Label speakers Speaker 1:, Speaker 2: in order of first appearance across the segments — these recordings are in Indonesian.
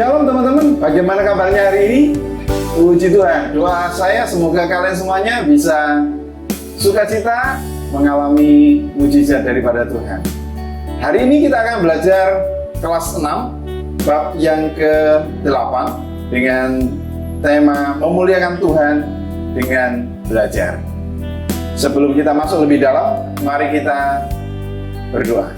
Speaker 1: Shalom teman-teman, bagaimana kabarnya hari ini? Puji Tuhan, doa saya semoga kalian semuanya bisa sukacita mengalami mujizat daripada Tuhan. Hari ini kita akan belajar kelas 6, bab yang ke-8 dengan tema memuliakan Tuhan dengan belajar. Sebelum kita masuk lebih dalam, mari kita berdoa.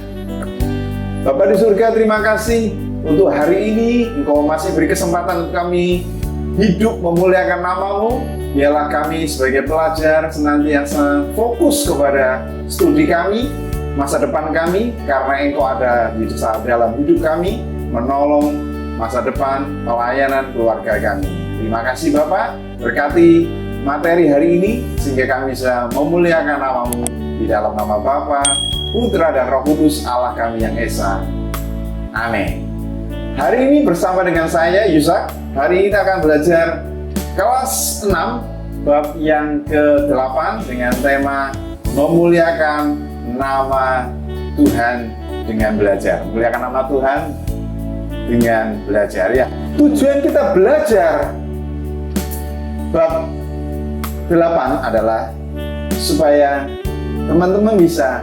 Speaker 1: Bapa di surga, terima kasih untuk hari ini Engkau masih beri kesempatan untuk kami hidup memuliakan nama-Mu. Biarlah kami sebagai pelajar senantiasa fokus kepada studi kami, masa depan kami, karena Engkau ada di dalam hidup kami, menolong masa depan pelayanan keluarga kami. Terima kasih Bapak, berkati materi hari ini sehingga kami bisa memuliakan nama-Mu di dalam nama Bapa, Putra dan Roh Kudus Allah kami yang Esa. Amin. Hari ini bersama dengan saya, Yusak. Hari ini kita akan belajar kelas 6, bab yang ke-8 dengan tema memuliakan nama Tuhan dengan belajar. Memuliakan nama Tuhan dengan belajar. Ya, tujuan kita belajar bab 8 adalah supaya teman-teman bisa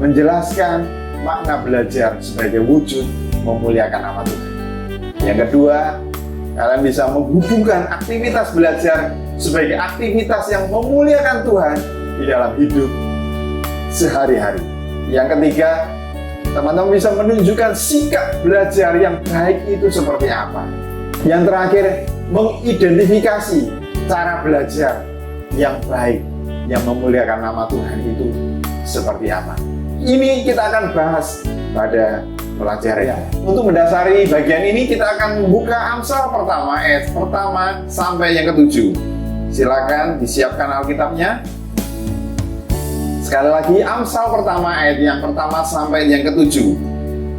Speaker 1: menjelaskan makna belajar sebagai wujud memuliakan nama Tuhan. Yang kedua, kalian bisa menghubungkan aktivitas belajar sebagai aktivitas yang memuliakan Tuhan di dalam hidup sehari-hari. Yang ketiga, teman-teman bisa menunjukkan sikap belajar yang baik itu seperti apa. Yang terakhir, mengidentifikasi cara belajar yang baik yang memuliakan nama Tuhan itu seperti apa. Ini kita akan bahas pada pelajaran. Untuk mendasari bagian ini kita akan membuka Amsal pertama, ayat pertama sampai yang ke-7. Silakan disiapkan Alkitabnya. Sekali lagi, Amsal pertama ayat yang pertama sampai yang ke-7.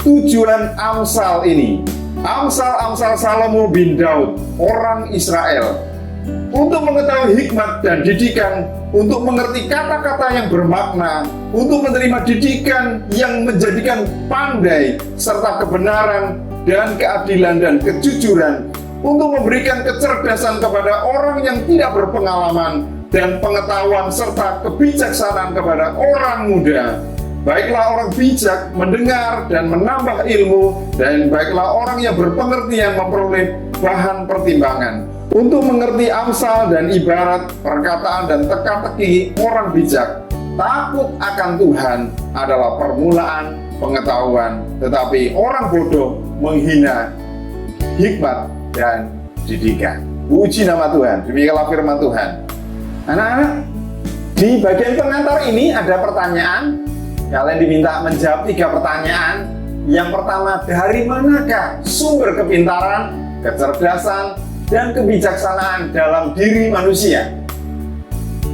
Speaker 1: Tujuan Amsal ini, Amsal Salomo bin Daud, orang Israel, untuk mengetahui hikmat dan didikan, untuk mengerti kata-kata yang bermakna, untuk menerima didikan yang menjadikan pandai, serta kebenaran dan keadilan dan kejujuran, untuk memberikan kecerdasan kepada orang yang tidak berpengalaman, dan pengetahuan serta kebijaksanaan kepada orang muda. Baiklah orang bijak mendengar dan menambah ilmu, dan baiklah orang yang berpengertian memperoleh bahan pertimbangan. Untuk mengerti amsal dan ibarat, perkataan dan teka-teki orang bijak, takut akan Tuhan adalah permulaan pengetahuan, tetapi orang bodoh menghina hikmat dan didikan. Puji nama Tuhan, demikianlah firman Tuhan. Anak-anak, di bagian pengantar ini ada pertanyaan. Kalian diminta menjawab 3 pertanyaan. Yang pertama, dari manakah sumber kepintaran, kecerdasan, dan kebijaksanaan dalam diri manusia?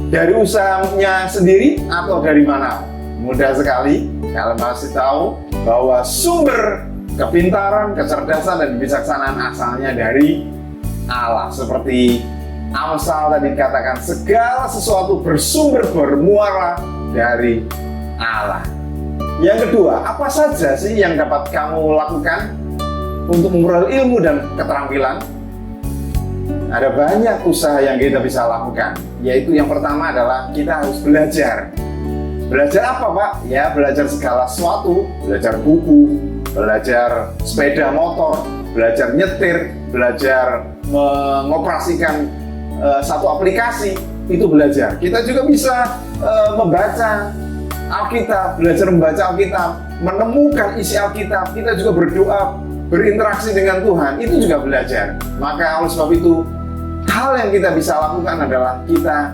Speaker 1: Dari usahanya sendiri atau dari mana? Mudah sekali, kalian masih tahu bahwa sumber kepintaran, kecerdasan, dan kebijaksanaan asalnya dari Allah. Seperti Amsal tadi dikatakan, segala sesuatu bersumber bermuara dari Allah. Yang kedua, apa saja sih yang dapat kamu lakukan untuk memperoleh ilmu dan keterampilan? Ada banyak usaha yang kita bisa lakukan, yaitu yang pertama adalah kita harus belajar. Belajar apa, Pak? Ya, belajar segala sesuatu, belajar buku, belajar sepeda motor, belajar nyetir, belajar mengoperasikan satu aplikasi, itu belajar. Kita juga bisa membaca Alkitab, belajar membaca Alkitab, menemukan isi Alkitab, kita juga berdoa, berinteraksi dengan Tuhan, itu juga belajar. Maka oleh sebab itu, hal yang kita bisa lakukan adalah kita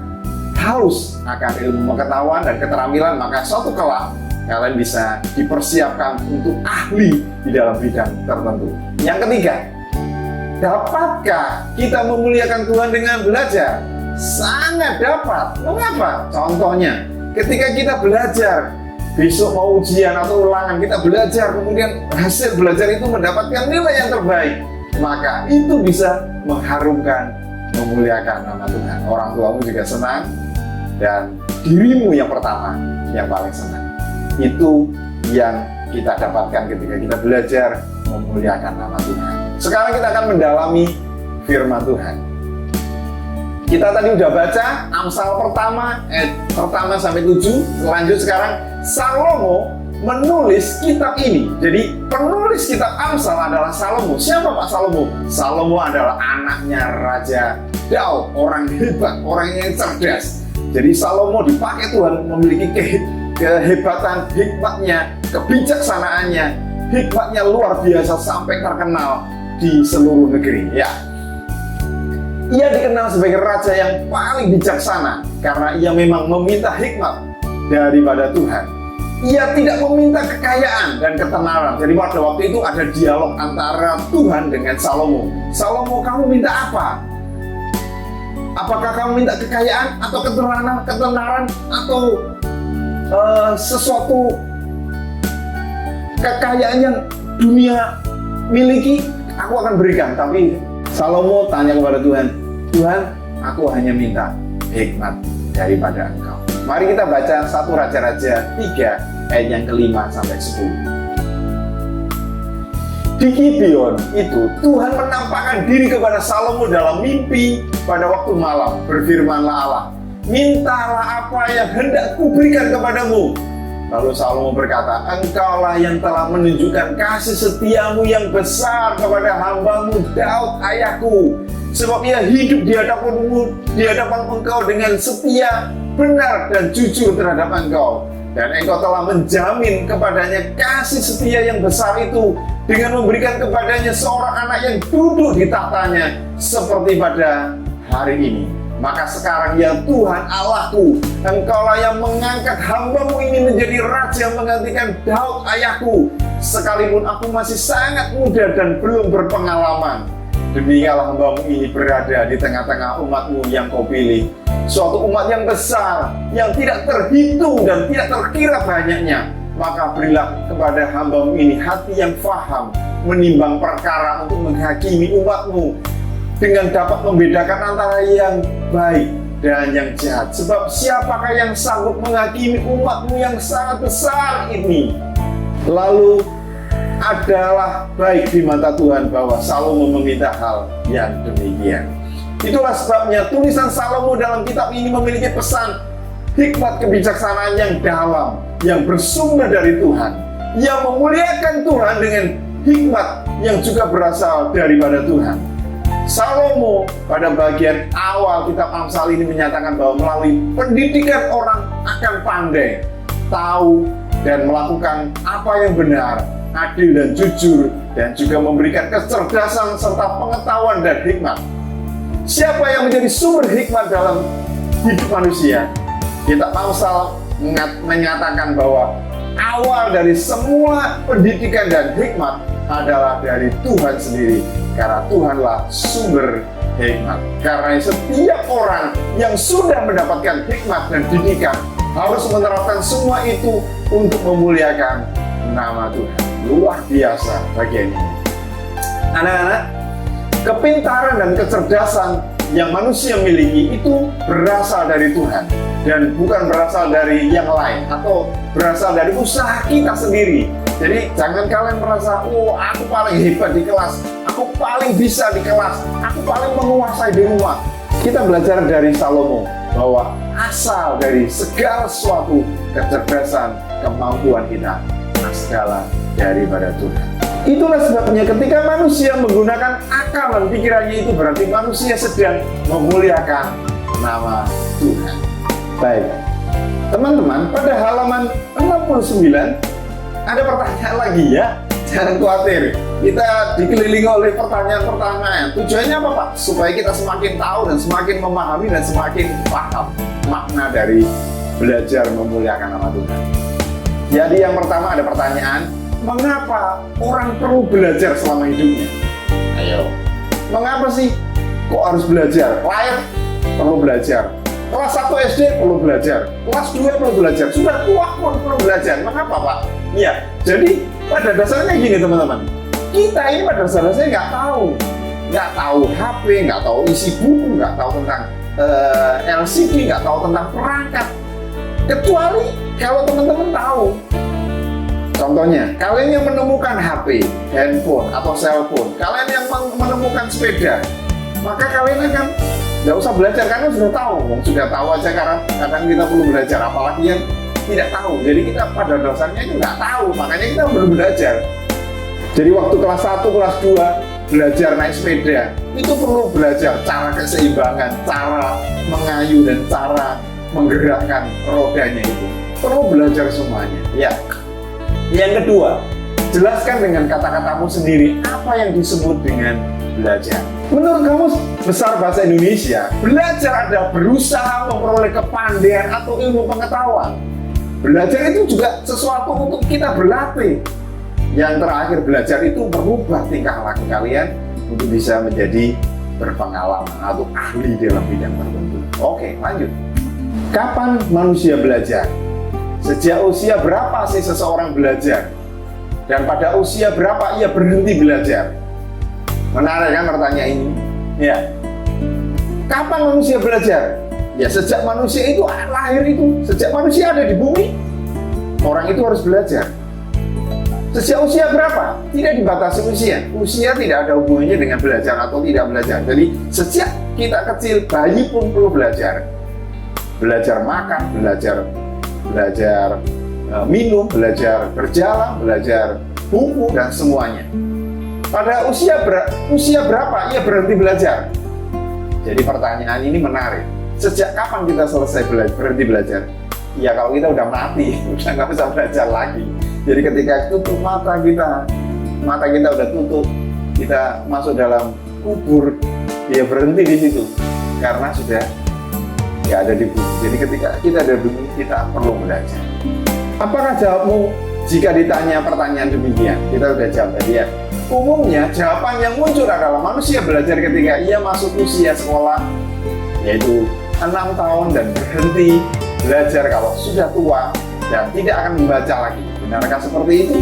Speaker 1: haus akan ilmu pengetahuan dan keterampilan, maka suatu kelak kalian bisa dipersiapkan untuk ahli di dalam bidang tertentu. Yang ketiga, dapatkah kita memuliakan Tuhan dengan belajar? Sangat dapat. Mengapa? Contohnya, ketika kita belajar, besok mau ujian atau ulangan, kita belajar, kemudian hasil belajar itu mendapatkan nilai yang terbaik, maka itu bisa mengharumkan, memuliakan nama Tuhan. Orang tuamu juga senang, dan dirimu yang pertama yang paling senang. Itu yang kita dapatkan ketika kita belajar memuliakan nama Tuhan. Sekarang kita akan mendalami firman Tuhan. Kita tadi udah baca Amsal pertama, ayat pertama sampai 7. Lanjut sekarang, Salomo menulis kitab ini. Jadi penulis kitab Amsal adalah Salomo. Siapa Pak Salomo? Salomo adalah anaknya Raja Daud, orang hebat, orang yang cerdas. Jadi Salomo dipakai Tuhan memiliki kehebatan, hikmatnya, kebijaksanaannya, hikmatnya luar biasa sampai terkenal di seluruh negeri. Ya, ia dikenal sebagai raja yang paling bijaksana karena ia memang meminta hikmat daripada Tuhan. Ia tidak meminta kekayaan dan ketenaran. Jadi pada waktu itu ada dialog antara Tuhan dengan Salomo. Salomo, kamu minta apa? Apakah kamu minta kekayaan atau ketenaran atau sesuatu kekayaan yang dunia miliki? Aku akan berikan. Tapi Salomo tanya kepada Tuhan, Tuhan, aku hanya minta hikmat daripada Engkau. Mari kita baca 1 Raja-Raja 3 ayat yang ke-5 sampai 10. Di Gibeon itu Tuhan menampakkan diri kepada Salomo dalam mimpi pada waktu malam. Berfirmanlah Allah, mintalah apa yang hendak kuberikan kepadamu. Lalu Salomo berkata, Engkaulah yang telah menunjukkan kasih setiamu yang besar kepada hambamu Daud ayahku. Sebab ia hidup di hadapan engkau dengan setia, benar dan jujur terhadap engkau. Dan engkau telah menjamin kepadanya kasih setia yang besar itu dengan memberikan kepadanya seorang anak yang duduk di tahtanya seperti pada hari ini. Maka sekarang ya Tuhan Allahku, Engkaulah yang mengangkat hambamu ini menjadi raja menggantikan Daud ayahku. Sekalipun aku masih sangat muda dan belum berpengalaman, demikianlah hambamu ini berada di tengah-tengah umatmu yang kau pilih. Suatu umat yang besar, yang tidak terhitung dan tidak terkira banyaknya. Maka berilah kepada hambamu ini hati yang faham, menimbang perkara untuk menghakimi umatmu, dengan dapat membedakan antara yang baik dan yang jahat. Sebab siapakah yang sanggup menghakimi umatmu yang sangat besar ini? Lalu adalah baik di mata Tuhan bahwa Salomo meminta hal yang demikian. Itulah sebabnya tulisan Salomo dalam kitab ini memiliki pesan hikmat kebijaksanaan yang dalam, yang bersumber dari Tuhan, yang memuliakan Tuhan dengan hikmat yang juga berasal daripada Tuhan. Salomo pada bagian awal kitab Amsal ini menyatakan bahwa melalui pendidikan orang akan pandai, tahu dan melakukan apa yang benar, adil dan jujur, dan juga memberikan kecerdasan serta pengetahuan dan hikmat. Siapa yang menjadi sumber hikmat dalam hidup manusia? Kitab Amsal menyatakan bahwa awal dari semua pendidikan dan hikmat adalah dari Tuhan sendiri, karena Tuhanlah sumber hikmat. Karena setiap orang yang sudah mendapatkan hikmat dan didikan harus menerapkan semua itu untuk memuliakan nama Tuhan. Luar biasa bagian ini. Anak-anak, kepintaran dan kecerdasan yang manusia miliki itu berasal dari Tuhan dan bukan berasal dari yang lain atau berasal dari usaha kita sendiri. Jadi jangan kalian merasa, oh aku paling hebat di kelas, aku paling bisa di kelas, aku paling menguasai di rumah. Kita belajar dari Salomo bahwa asal dari segala sesuatu kecerdasan, kemampuan kita, segala daripada Tuhan. Itulah sebabnya ketika manusia menggunakan akal dan pikirannya itu berarti manusia sedang memuliakan nama Tuhan. Baik, teman-teman, pada halaman 69 ada pertanyaan lagi ya. Jangan khawatir, kita dikelilingi oleh pertanyaan-pertanyaan. Tujuannya apa Pak? Supaya kita semakin tahu dan semakin memahami dan semakin paham makna dari belajar memuliakan nama Tuhan. Jadi yang pertama ada pertanyaan, mengapa orang perlu belajar selama hidupnya? Ayo, mengapa sih kok harus belajar? Lahir perlu belajar, kelas 1 SD perlu belajar, kelas 2 perlu belajar, sudah tua pun perlu belajar. Mengapa Pak? Iya, jadi pada dasarnya gini teman-teman, kita ini pada dasarnya nggak tahu HP, nggak tahu isi buku, nggak tahu tentang LCD, nggak tahu tentang perangkat. Kecuali kalau teman-teman tahu Contohnya, kalian yang menemukan HP, handphone, atau cellphone, kalian yang menemukan sepeda, maka kalian akan nggak usah belajar karena sudah tahu. Sudah tahu aja karena kadang kita perlu belajar, apalagi yang tidak tahu. Jadi kita pada dasarnya itu nggak tahu, makanya kita perlu belajar. Jadi waktu kelas 1, kelas 2 belajar naik sepeda, itu perlu belajar cara keseimbangan, cara mengayuh dan cara menggerakkan rodanya itu. Perlu belajar semuanya. Ya. Yang kedua, jelaskan dengan kata-katamu sendiri apa yang disebut dengan belajar. Menurut Kamus Besar Bahasa Indonesia, belajar adalah berusaha memperoleh kepandaian atau ilmu pengetahuan. Belajar itu juga sesuatu untuk kita berlatih. Yang terakhir, belajar itu merubah tingkah laku kalian untuk bisa menjadi berpengalaman atau ahli dalam bidang tertentu. Oke, lanjut. Kapan manusia belajar? Sejak usia berapa sih seseorang belajar? Dan pada usia berapa ia berhenti belajar? Menarik kan pertanyaan ini? Ya. Kapan manusia belajar? Ya sejak manusia itu lahir itu. Sejak manusia ada di bumi, orang itu harus belajar. Sejak usia berapa? Tidak dibatasi usia. Usia tidak ada hubungannya dengan belajar atau tidak belajar. Jadi sejak kita kecil, bayi pun perlu belajar. Belajar makan, belajar minum, belajar berjalan, belajar buku, dan semuanya. Pada usia berapa ia berhenti belajar? Jadi pertanyaan ini menarik. Sejak kapan kita selesai berhenti belajar? Ya kalau kita udah mati, udah nggak bisa belajar lagi. Jadi ketika tutup mata kita udah tutup, kita masuk dalam kubur, dia berhenti di situ karena sudah ya ada di bumi. Jadi ketika kita ada di bumi, kita perlu belajar. Apakah jawabmu jika ditanya pertanyaan demikian? Kita sudah jawab tadi ya. Umumnya jawaban yang muncul adalah manusia belajar ketika ia masuk usia sekolah, yaitu 6 tahun, dan berhenti belajar kalau sudah tua dan tidak akan membaca lagi. Benarkah seperti itu?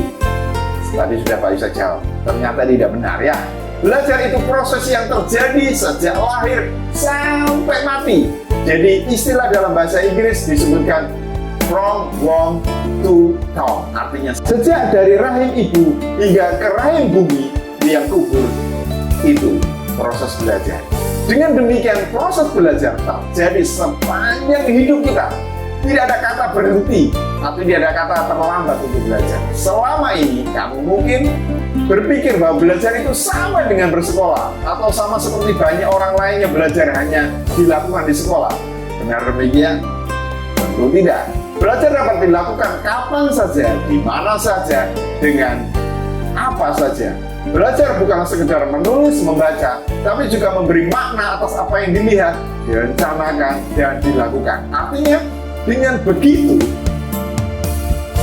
Speaker 1: Tadi sudah Pak Isa jawab. Ternyata tidak benar ya. Belajar itu proses yang terjadi sejak lahir sampai mati. Jadi istilah dalam bahasa Inggris disebutkan from womb to tomb. Artinya sejak dari rahim ibu hingga ke rahim bumi yang kubur, itu proses belajar. Dengan demikian proses belajar terjadi sepanjang hidup kita. Tidak ada kata berhenti atau tidak ada kata terlambat untuk belajar. Selama ini kamu mungkin berpikir bahwa belajar itu sama dengan bersekolah, atau sama seperti banyak orang lain yang belajar hanya dilakukan di sekolah. Benar demikian? Tentu tidak. Belajar dapat dilakukan kapan saja, di mana saja, dengan apa saja. Belajar bukan sekedar menulis, membaca, tapi juga memberi makna atas apa yang dilihat, direncanakan, dan dilakukan. Artinya, dengan begitu,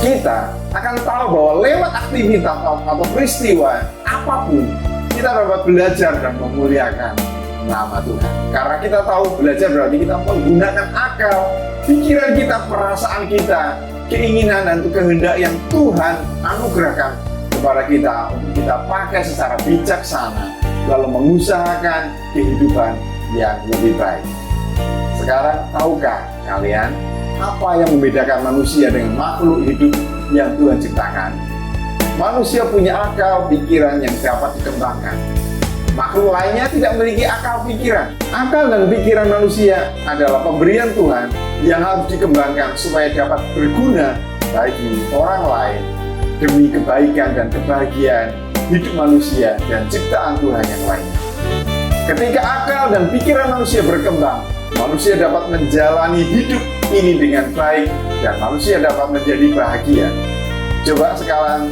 Speaker 1: kita akan tahu bahwa lewat aktivitas atau peristiwa apapun, kita dapat belajar dan memuliakan nama Tuhan. Karena kita tahu belajar berarti kita menggunakan akal, pikiran kita, perasaan kita, keinginan dan kehendak yang Tuhan anugerahkan kepada kita untuk kita pakai secara bijaksana, lalu mengusahakan kehidupan yang lebih baik. Sekarang tahukah kalian apa yang membedakan manusia dengan makhluk hidup yang Tuhan ciptakan? Manusia punya akal pikiran yang dapat dikembangkan. Makhluk lainnya tidak memiliki akal pikiran. Akal dan pikiran manusia adalah pemberian Tuhan yang harus dikembangkan supaya dapat berguna bagi orang lain demi kebaikan dan kebahagiaan hidup manusia dan ciptaan Tuhan yang lainnya. Ketika akal dan pikiran manusia berkembang, manusia dapat menjalani hidup ini dengan baik dan manusia dapat menjadi bahagia. Coba sekarang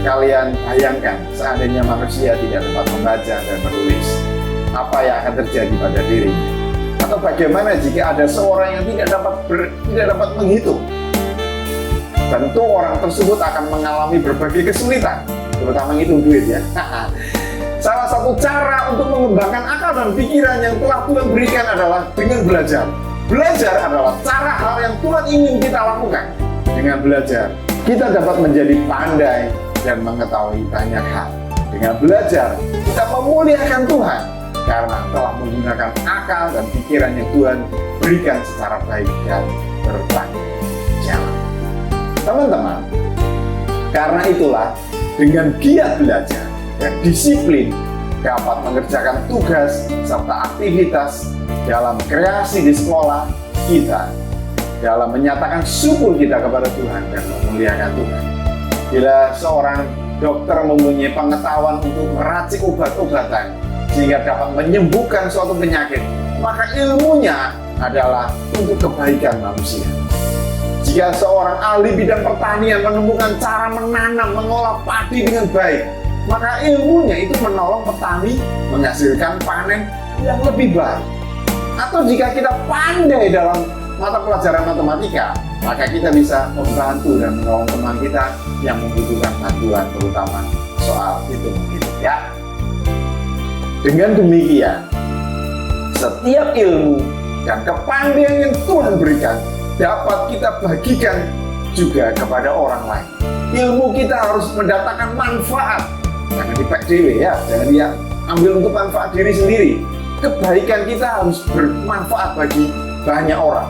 Speaker 1: kalian bayangkan seandainya manusia tidak dapat membaca dan menulis, apa yang akan terjadi pada dirinya? Atau bagaimana jika ada seorang yang tidak dapat menghitung? Tentu orang tersebut akan mengalami berbagai kesulitan, terutama menghitung duit ya. Salah satu cara untuk mengembangkan akal dan pikiran yang telah Tuhan berikan adalah dengan belajar. Belajar adalah cara hal yang Tuhan ingin kita lakukan. Dengan belajar, kita dapat menjadi pandai dan mengetahui banyak hal. Dengan belajar, kita memuliakan Tuhan karena telah menggunakan akal dan pikiran yang Tuhan berikan secara baik dan bertanggung jawab. Teman-teman, Karena itulah, dengan giat belajar dan disiplin dapat mengerjakan tugas serta aktivitas dalam kreasi di sekolah kita, dalam menyatakan syukur kita kepada Tuhan dan memuliakan Tuhan. Bila seorang dokter mempunyai pengetahuan untuk meracik obat-obatan sehingga dapat menyembuhkan suatu penyakit, maka ilmunya adalah untuk kebaikan manusia. Jika seorang ahli bidang pertanian menemukan cara menanam, mengolah padi dengan baik, maka ilmunya itu menolong petani menghasilkan panen yang lebih baik. Atau jika kita pandai dalam mata pelajaran matematika, maka kita bisa membantu dan menolong teman kita yang membutuhkan bantuan, terutama soal hitung-hitung, ya. Dengan demikian, setiap ilmu dan kepandaian yang Tuhan berikan dapat kita bagikan juga kepada orang lain. Ilmu kita harus mendatangkan manfaat, jangan dipek dewe, ya, jangan dia ambil untuk manfaat diri sendiri. Kebaikan kita harus bermanfaat bagi banyak orang.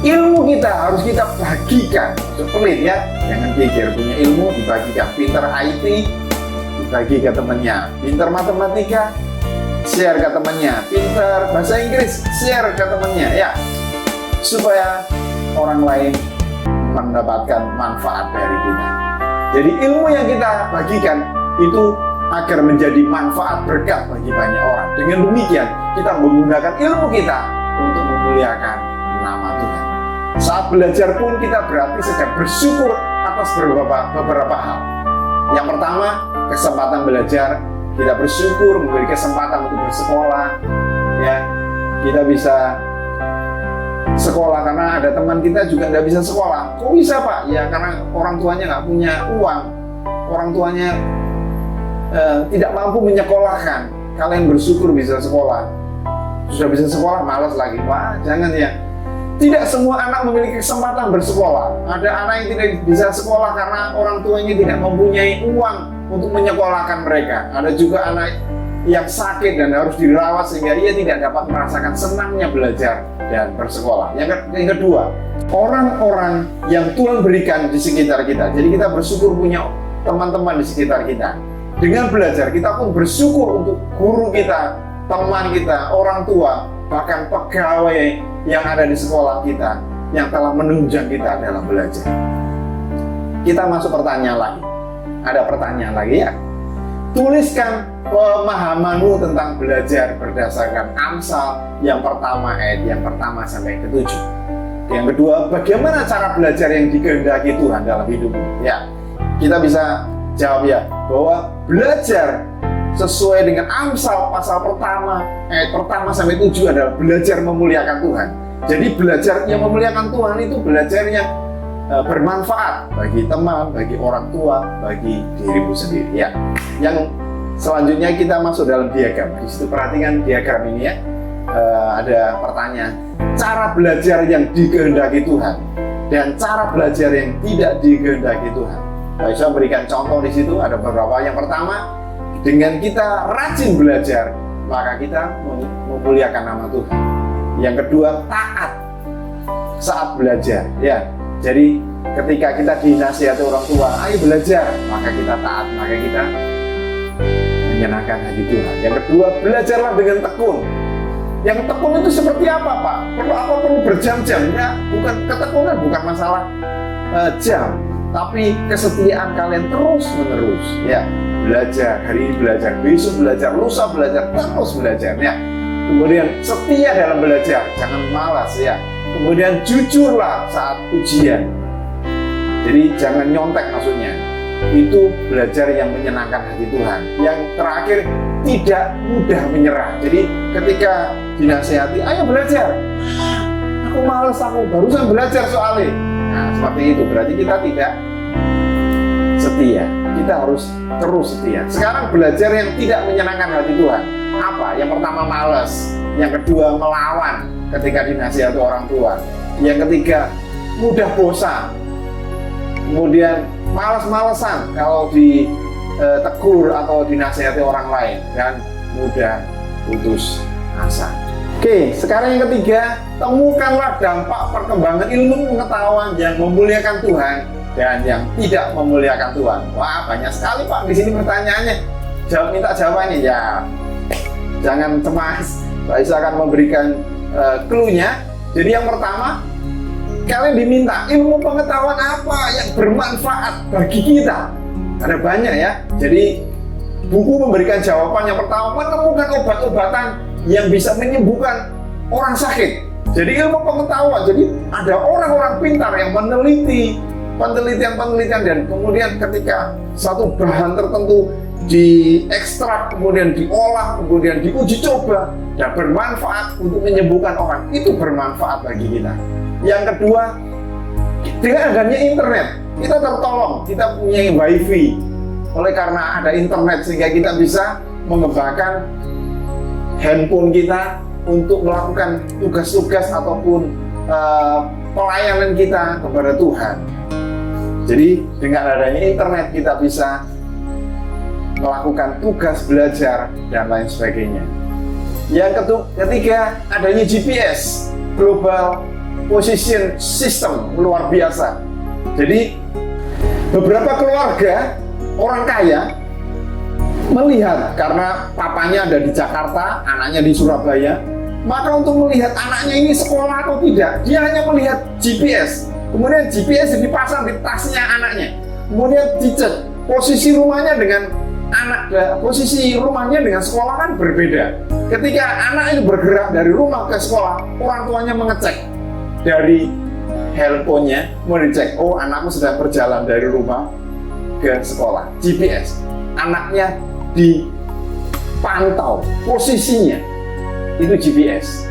Speaker 1: Ilmu kita harus kita bagikan, pelit ya, jangan pikir punya ilmu dibagikan. Pinter IT dibagi ke temannya, pinter matematika share ke temannya, pinter bahasa Inggris share ke temannya, ya, supaya orang lain mendapatkan manfaat dari kita. Jadi ilmu yang kita bagikan itu agar menjadi manfaat berkat bagi banyak orang. Dengan demikian kita menggunakan ilmu kita untuk memuliakan nama Tuhan. Saat belajar pun kita berarti sedang bersyukur atas beberapa hal. Yang pertama, kesempatan belajar. Kita bersyukur memberi kesempatan untuk bersekolah, ya. Kita bisa sekolah karena ada teman kita juga nggak bisa sekolah. Kok bisa, Pak? Ya karena orang tuanya nggak punya uang, orang tuanya tidak mampu menyekolahkan. Kalian bersyukur bisa sekolah. Sudah bisa sekolah, malas lagi. Wah, jangan ya. Tidak semua anak memiliki kesempatan bersekolah. Ada anak yang tidak bisa sekolah karena orang tuanya tidak mempunyai uang untuk menyekolahkan mereka. Ada juga anak yang sakit dan harus dirawat sehingga ia tidak dapat merasakan senangnya belajar dan bersekolah. Yang kedua, orang-orang yang Tuhan berikan di sekitar kita. Jadi kita bersyukur punya teman-teman di sekitar kita. Dengan belajar, kita pun bersyukur untuk guru kita, teman kita, orang tua, bahkan pegawai yang ada di sekolah kita yang telah menunjang kita dalam belajar. Kita masuk pertanyaan lagi. Ada pertanyaan lagi, ya. Tuliskan pemahamanmu tentang belajar berdasarkan Amsal yang pertama ayat yang pertama sampai ke-7. Yang kedua, bagaimana cara belajar yang dikehendaki Tuhan dalam hidupmu? Ya, kita bisa jawab ya bahwa belajar sesuai dengan Amsal pasal pertama ayat pertama sampai 7 adalah belajar memuliakan Tuhan. Jadi belajar yang memuliakan Tuhan itu belajar yang bermanfaat bagi teman, bagi orang tua, bagi dirimu sendiri, ya. Yang selanjutnya kita masuk dalam diagram. Di situ perhatikan diagram ini, ya. Ada pertanyaan, cara belajar yang dikehendaki Tuhan dan cara belajar yang tidak dikehendaki Tuhan. Saya berikan contoh di situ, ada beberapa. Yang pertama, dengan kita rajin belajar, maka kita memuliakan nama Tuhan. Yang kedua, taat saat belajar, ya. Jadi ketika kita dinasihati orang tua, ayo belajar, maka kita taat, maka kita menyenangkan hati Tuhan. Yang kedua, belajarlah dengan tekun. Yang tekun itu seperti apa, Pak? Perlu berjam-jam? Ya, bukan ketekunan, bukan masalah jam, tapi kesetiaan kalian terus menerus, ya. Belajar, hari ini belajar, besok belajar, lusa belajar, terus belajar, ya. Kemudian setia dalam belajar, jangan malas, ya. Kemudian jujurlah saat ujian. Jadi jangan nyontek maksudnya. Itu belajar yang menyenangkan hati Tuhan. Yang terakhir, tidak mudah menyerah. Jadi ketika dinasihati, ayo belajar. Aku malas, aku barusan belajar soalnya. Nah seperti itu, berarti kita tidak setia. Kita harus terus setia. Sekarang belajar yang tidak menyenangkan hati Tuhan. Apa? Yang pertama malas. Yang kedua melawan ketika dinasihati orang tua. Yang ketiga mudah bosan. Kemudian malas-malesan kalau ditegur atau dinasihati orang lain, dan mudah putus asa. Oke, sekarang yang ketiga, temukanlah dampak perkembangan ilmu pengetahuan yang memuliakan Tuhan dan yang tidak memuliakan Tuhan? Wah, banyak sekali Pak di sini pertanyaannya. Minta jawabannya ya. Jangan cemas, Pak Isa akan memberikan clue-nya. Jadi yang pertama, kalian diminta ilmu pengetahuan apa yang bermanfaat bagi kita. Ada banyak ya. Jadi buku memberikan jawaban. Yang pertama, menemukan obat-obatan yang bisa menyembuhkan orang sakit. Jadi ilmu pengetahuan. Jadi ada orang-orang pintar yang meneliti penelitian dan kemudian ketika satu bahan tertentu diekstrak, kemudian diolah, kemudian diuji coba dan bermanfaat untuk menyembuhkan orang, itu bermanfaat bagi kita. Yang kedua, dengan adanya internet kita tertolong, kita punya wifi. Oleh karena ada internet sehingga kita bisa mengembangkan handphone kita untuk melakukan tugas-tugas ataupun pelayanan kita kepada Tuhan. Jadi dengan adanya internet kita bisa melakukan tugas belajar dan lain sebagainya. Yang ketiga, adanya GPS, Global Position System, luar biasa. Jadi beberapa keluarga orang kaya melihat karena papanya ada di Jakarta, anaknya di Surabaya, maka untuk melihat anaknya ini sekolah atau tidak, dia hanya melihat GPS. Kemudian GPS dipasang di tasnya anaknya. Kemudian dicek posisi rumahnya dengan posisi rumahnya dengan sekolah kan berbeda. Ketika anak itu bergerak dari rumah ke sekolah, orang tuanya mengecek dari handphonenya, kemudian dicek, oh anakmu sedang berjalan dari rumah ke sekolah. GPS, anaknya dipantau posisinya, itu GPS.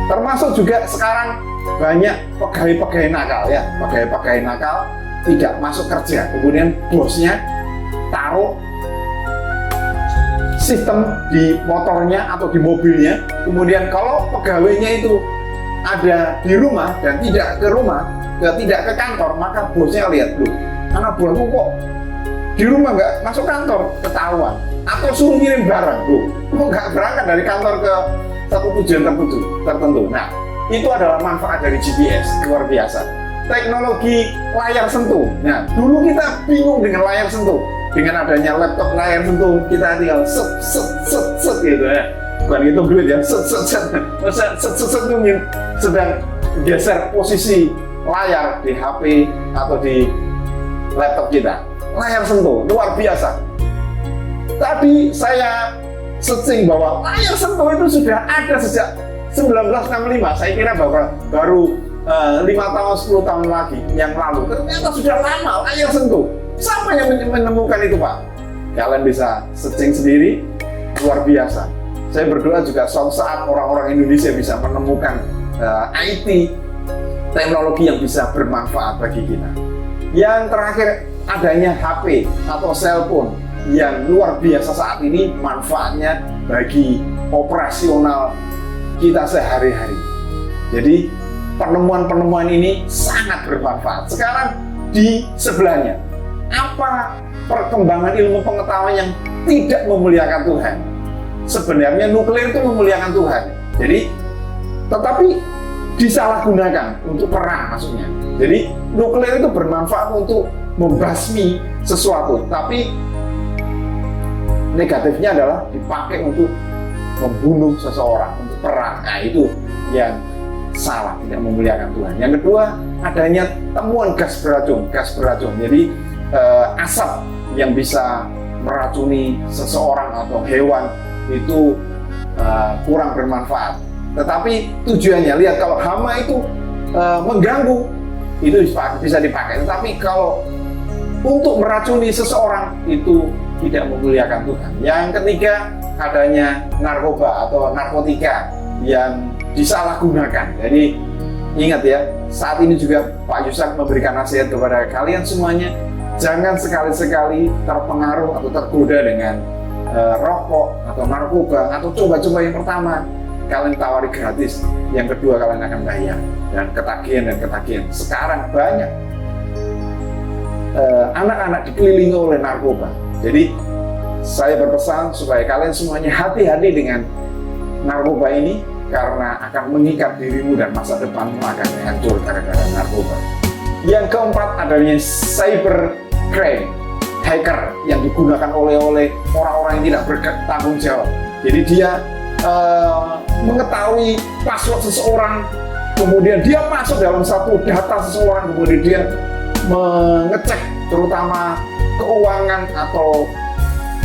Speaker 1: Termasuk juga sekarang banyak pegawai-pegawai nakal ya, pegawai-pegawai nakal tidak masuk kerja, kemudian bosnya taruh sistem di motornya atau di mobilnya, kemudian kalau pegawainya itu ada di rumah dan tidak ke rumah, tidak ke kantor, maka bosnya lihat, loh, anak buahku kok di rumah nggak masuk kantor, ketahuan. Atau suruh ngirim barang, loh, kok nggak berangkat dari kantor ke satu tujuan tertentu. Nah, itu adalah manfaat dari GPS, luar biasa. Teknologi layar sentuh. Nah, dulu kita bingung dengan layar sentuh. Dengan adanya laptop layar sentuh, kita tinggal set gitu ya. Bukan gitu duit ya, set itu sedang geser posisi layar di HP atau di laptop kita. Layar sentuh, luar biasa. Tadi saya searching bahwa layar sentuh itu sudah ada sejak 1965. Saya kira bahwa baru 5 tahun, 10 tahun lagi yang lalu. Ternyata sudah lama layar sentuh. Siapa yang menemukan itu, Pak? Kalian bisa searching sendiri, luar biasa. Saya berdoa juga suatu saat orang-orang Indonesia bisa menemukan IT, teknologi yang bisa bermanfaat bagi kita. Yang terakhir, adanya HP atau cellphone yang luar biasa saat ini manfaatnya bagi operasional kita sehari-hari. Jadi penemuan-penemuan ini sangat bermanfaat. Sekarang di sebelahnya, apa perkembangan ilmu pengetahuan yang tidak memuliakan Tuhan? Sebenarnya nuklir itu memuliakan Tuhan. Jadi, tetapi disalahgunakan untuk perang maksudnya. Jadi nuklir itu bermanfaat untuk membasmi sesuatu, tapi negatifnya adalah dipakai untuk membunuh seseorang, untuk perang. Nah, itu yang salah, tidak memuliakan Tuhan. Yang kedua, adanya temuan gas beracun. Jadi asap yang bisa meracuni seseorang atau hewan itu kurang bermanfaat. Tetapi tujuannya, lihat, kalau hama itu mengganggu, itu bisa dipakai. Tetapi kalau untuk meracuni seseorang, itu tidak memuliakan Tuhan. Yang ketiga, adanya narkoba atau narkotika yang disalahgunakan. Jadi ingat ya, saat ini juga Pak Yusak memberikan nasihat kepada kalian semuanya, jangan sekali-sekali terpengaruh atau tergoda dengan rokok atau narkoba, atau coba-coba yang pertama kalian tawari gratis, yang kedua kalian akan bayar, dan ketagihan. Sekarang banyak anak-anak dikelilingi oleh narkoba. Jadi saya berpesan supaya kalian semuanya hati-hati dengan narkoba ini, karena akan mengikat dirimu dan masa depanmu akan hancur gara-gara narkoba. Yang keempat adanya cyber crime, hacker yang digunakan oleh orang-orang yang tidak bertanggung jawab. Jadi dia mengetahui password seseorang, kemudian dia masuk dalam satu data seseorang, kemudian dia mengecek terutama keuangan atau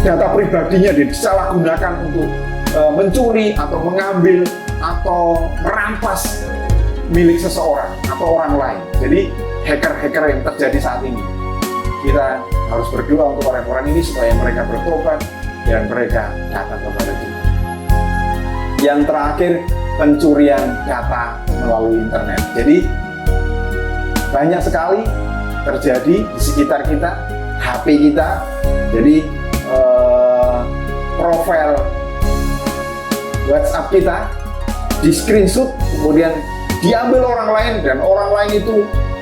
Speaker 1: data pribadinya, dia disalahgunakan untuk mencuri atau mengambil atau merampas milik seseorang atau orang lain. Jadi hacker-hacker yang terjadi saat ini, kita harus berdoa untuk orang-orang ini supaya mereka bertobat dan mereka datang kepada Tuhan. Yang terakhir, pencurian data melalui internet. Jadi banyak sekali terjadi di sekitar kita, HP kita. Jadi profil WhatsApp kita di screenshot, kemudian diambil orang lain, dan orang lain itu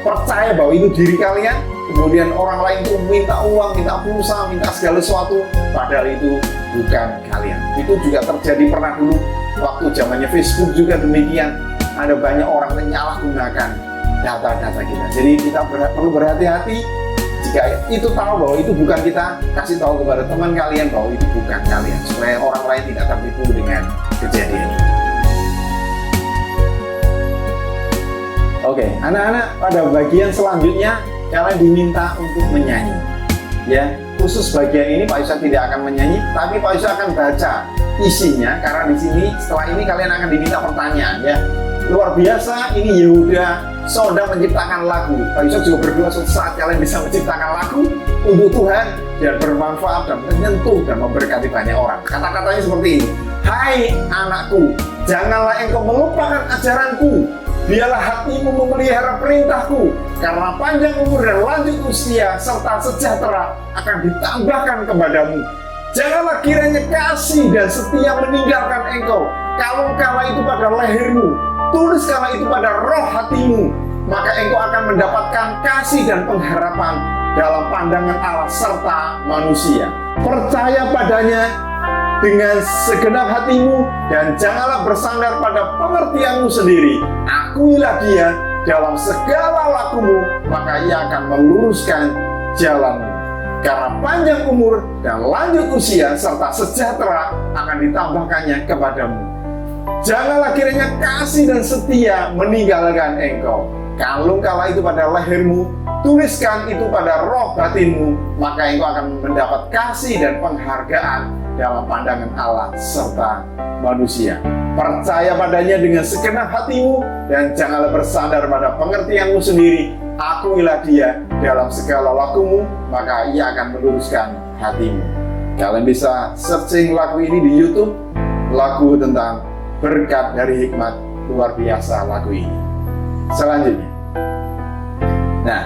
Speaker 1: percaya bahwa itu diri kalian, kemudian orang lain itu minta uang, minta pulsa, minta segala sesuatu, padahal itu bukan kalian. Itu juga terjadi pernah dulu waktu zamannya Facebook juga demikian. Ada banyak orang yang menyalahgunakan data-data kita. Jadi kita perlu berhati-hati. Jika itu tahu bahwa itu bukan kita, kasih tahu kepada teman kalian bahwa itu bukan kalian, supaya orang lain tidak tertipu dengan kejadian ini. Oke, anak-anak, pada bagian selanjutnya kalian diminta untuk menyanyi. Ya, khusus bagian ini Pak Yusuf tidak akan menyanyi, tapi Pak Yusuf akan baca isinya, karena di sini setelah ini kalian akan diminta pertanyaan, ya. Luar biasa, ini Yehuda sedang menciptakan lagu. Pak Yusuf juga berdoa suatu saat kalian bisa menciptakan lagu untuk Tuhan dan bermanfaat dan menyentuh dan memberkati banyak orang. Kata-katanya seperti ini: hai anakku, janganlah engkau melupakan ajaranku, biarlah hatimu memelihara perintahku, karena panjang umur dan lanjut usia serta sejahtera akan ditambahkan kepadamu. Janganlah kiranya kasih dan setia meninggalkan engkau, kalung-kala itu pada lehermu, tuliskanlah itu pada roh hatimu, maka engkau akan mendapatkan kasih dan pengharapan dalam pandangan Allah serta manusia. Percaya padanya dengan segenap hatimu dan janganlah bersandar pada pengertianmu sendiri. Akuilah dia dalam segala lakumu, maka ia akan meluruskan jalanmu. Karena panjang umur dan lanjut usia serta sejahtera akan ditambahkannya kepadamu. Janganlah kiranya kasih dan setia meninggalkan engkau, kalung-kala itu pada lehermu, tuliskan itu pada roh batinmu, maka engkau akan mendapat kasih dan penghargaan dalam pandangan Allah serta manusia. Percaya padanya dengan segenap hatimu dan janganlah bersandar pada pengertianmu sendiri. Akuilah dia dalam segala lakumu, maka ia akan meluruskan hatimu. Kalian bisa searching lagu ini di YouTube, lagu tentang berkat dari hikmat, luar biasa lagu ini. Selanjutnya, nah,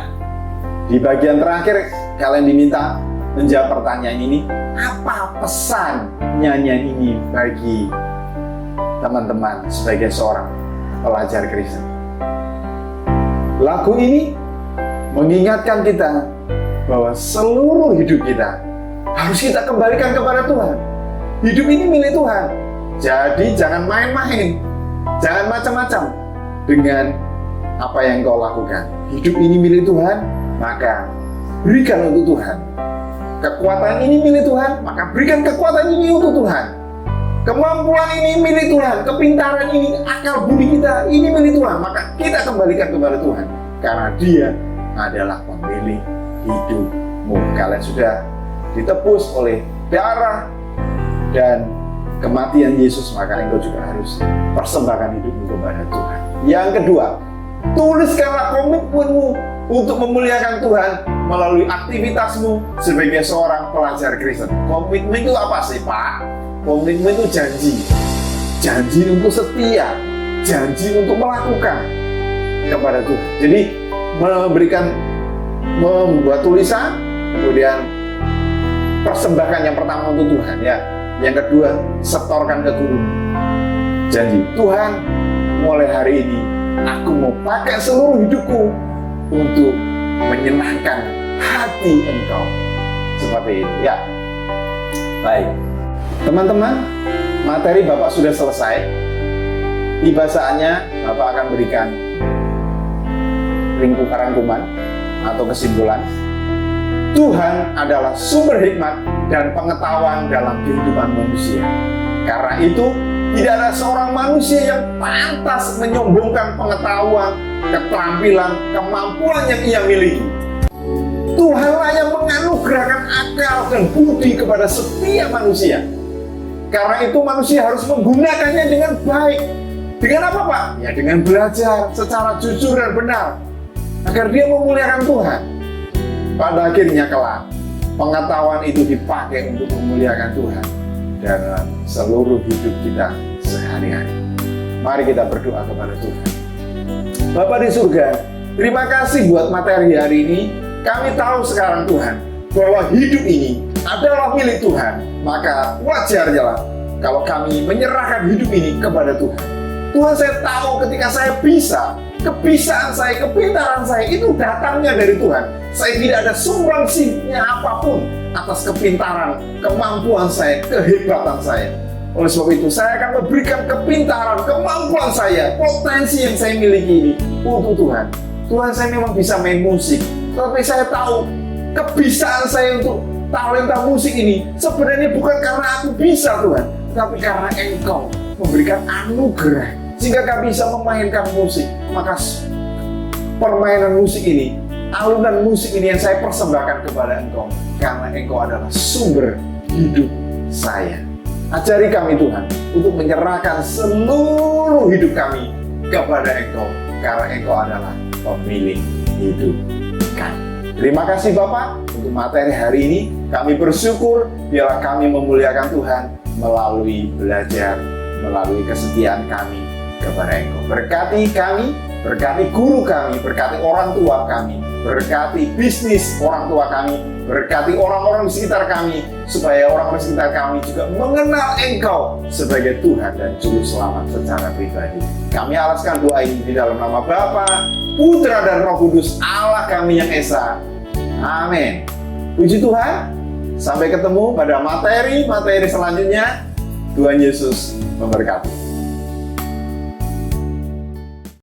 Speaker 1: di bagian terakhir kalian diminta menjawab pertanyaan ini. Apa pesan nyanyian ini bagi teman-teman sebagai seorang pelajar Kristen? Lagu ini mengingatkan kita bahwa seluruh hidup kita harus kita kembalikan kepada Tuhan. Hidup ini milik Tuhan. Jadi jangan main-main, jangan macam-macam dengan apa yang kau lakukan. Hidup ini milik Tuhan, maka berikan untuk Tuhan. Kekuatan ini milik Tuhan, maka berikan kekuatan ini untuk Tuhan. Kemampuan ini milik Tuhan, kepintaran ini, akal budi kita ini milik Tuhan, maka kita kembalikan kepada Tuhan. Karena Dia adalah pemilik hidupmu. Kalian sudah ditebus oleh darah dan kematian Yesus, maka engkau juga harus persembahkan hidupmu kepada Tuhan. Yang kedua, tuliskanlah komitmenmu untuk memuliakan Tuhan melalui aktivitasmu sebagai seorang pelajar Kristen. Komitmen itu apa sih, Pak? Komitmen itu janji. Janji untuk setia, janji untuk melakukan kepada Tuhan. Jadi membuat tulisan, kemudian persembahkan yang pertama untuk Tuhan, ya. Yang kedua, setorkan ke guru. Janji, Tuhan, mulai hari ini aku mau pakai seluruh hidupku untuk menyenangkan hati Engkau. Seperti itu, ya. Baik, teman-teman, materi Bapak sudah selesai. Tiba saatnya Bapak akan berikan rangkuman atau kesimpulan, Tuhan adalah sumber hikmat dan pengetahuan dalam kehidupan manusia. Karena itu, tidak ada seorang manusia yang pantas menyombongkan pengetahuan, keterampilan, kemampuan yang ia miliki. Tuhanlah yang menganugerahkan akal dan budi kepada setiap manusia. Karena itu manusia harus menggunakannya dengan baik. Dengan apa, Pak? Ya dengan belajar secara jujur dan benar, agar dia memuliakan Tuhan. Pada akhirnya kelak, pengetahuan itu dipakai untuk memuliakan Tuhan dalam seluruh hidup kita sehari-hari. Mari kita berdoa kepada Tuhan. Bapa di surga, terima kasih buat materi hari ini. Kami tahu sekarang Tuhan, bahwa hidup ini adalah milik Tuhan. Maka wajarnya lah kalau kami menyerahkan hidup ini kepada Tuhan. Tuhan, saya tahu ketika saya bisa, kebisaan saya, kepintaran saya itu datangnya dari Tuhan. Saya tidak ada sumbangsihnya apapun atas kepintaran, kemampuan saya, kehebatan saya. Oleh sebab itu, saya akan memberikan kepintaran, kemampuan saya, potensi yang saya miliki ini untuk Tuhan. Tuhan, saya memang bisa main musik, tapi saya tahu kebisaan saya untuk talenta musik ini sebenarnya bukan karena aku bisa, Tuhan, tapi karena Engkau memberikan anugerah sehingga kami bisa memainkan musik. Maka permainan musik ini, alunan musik ini yang saya persembahkan kepada Engkau, karena Engkau adalah sumber hidup saya. Ajari kami, Tuhan, untuk menyerahkan seluruh hidup kami kepada Engkau, karena Engkau adalah pemilik hidup kami. Terima kasih Bapak untuk materi hari ini. Kami bersyukur biarlah kami memuliakan Tuhan melalui belajar, melalui kesetiaan kami kepada Engkau. Berkati kami, berkati guru kami, berkati orang tua kami, berkati bisnis orang tua kami, berkati orang-orang di sekitar kami, supaya orang-orang di sekitar kami juga mengenal Engkau sebagai Tuhan dan Juru Selamat secara pribadi. Kami alaskan doa ini di dalam nama Bapa, Putra dan Roh Kudus, Allah kami yang Esa. Amin. Puji Tuhan. Sampai ketemu pada materi-materi selanjutnya. Tuhan Yesus memberkati.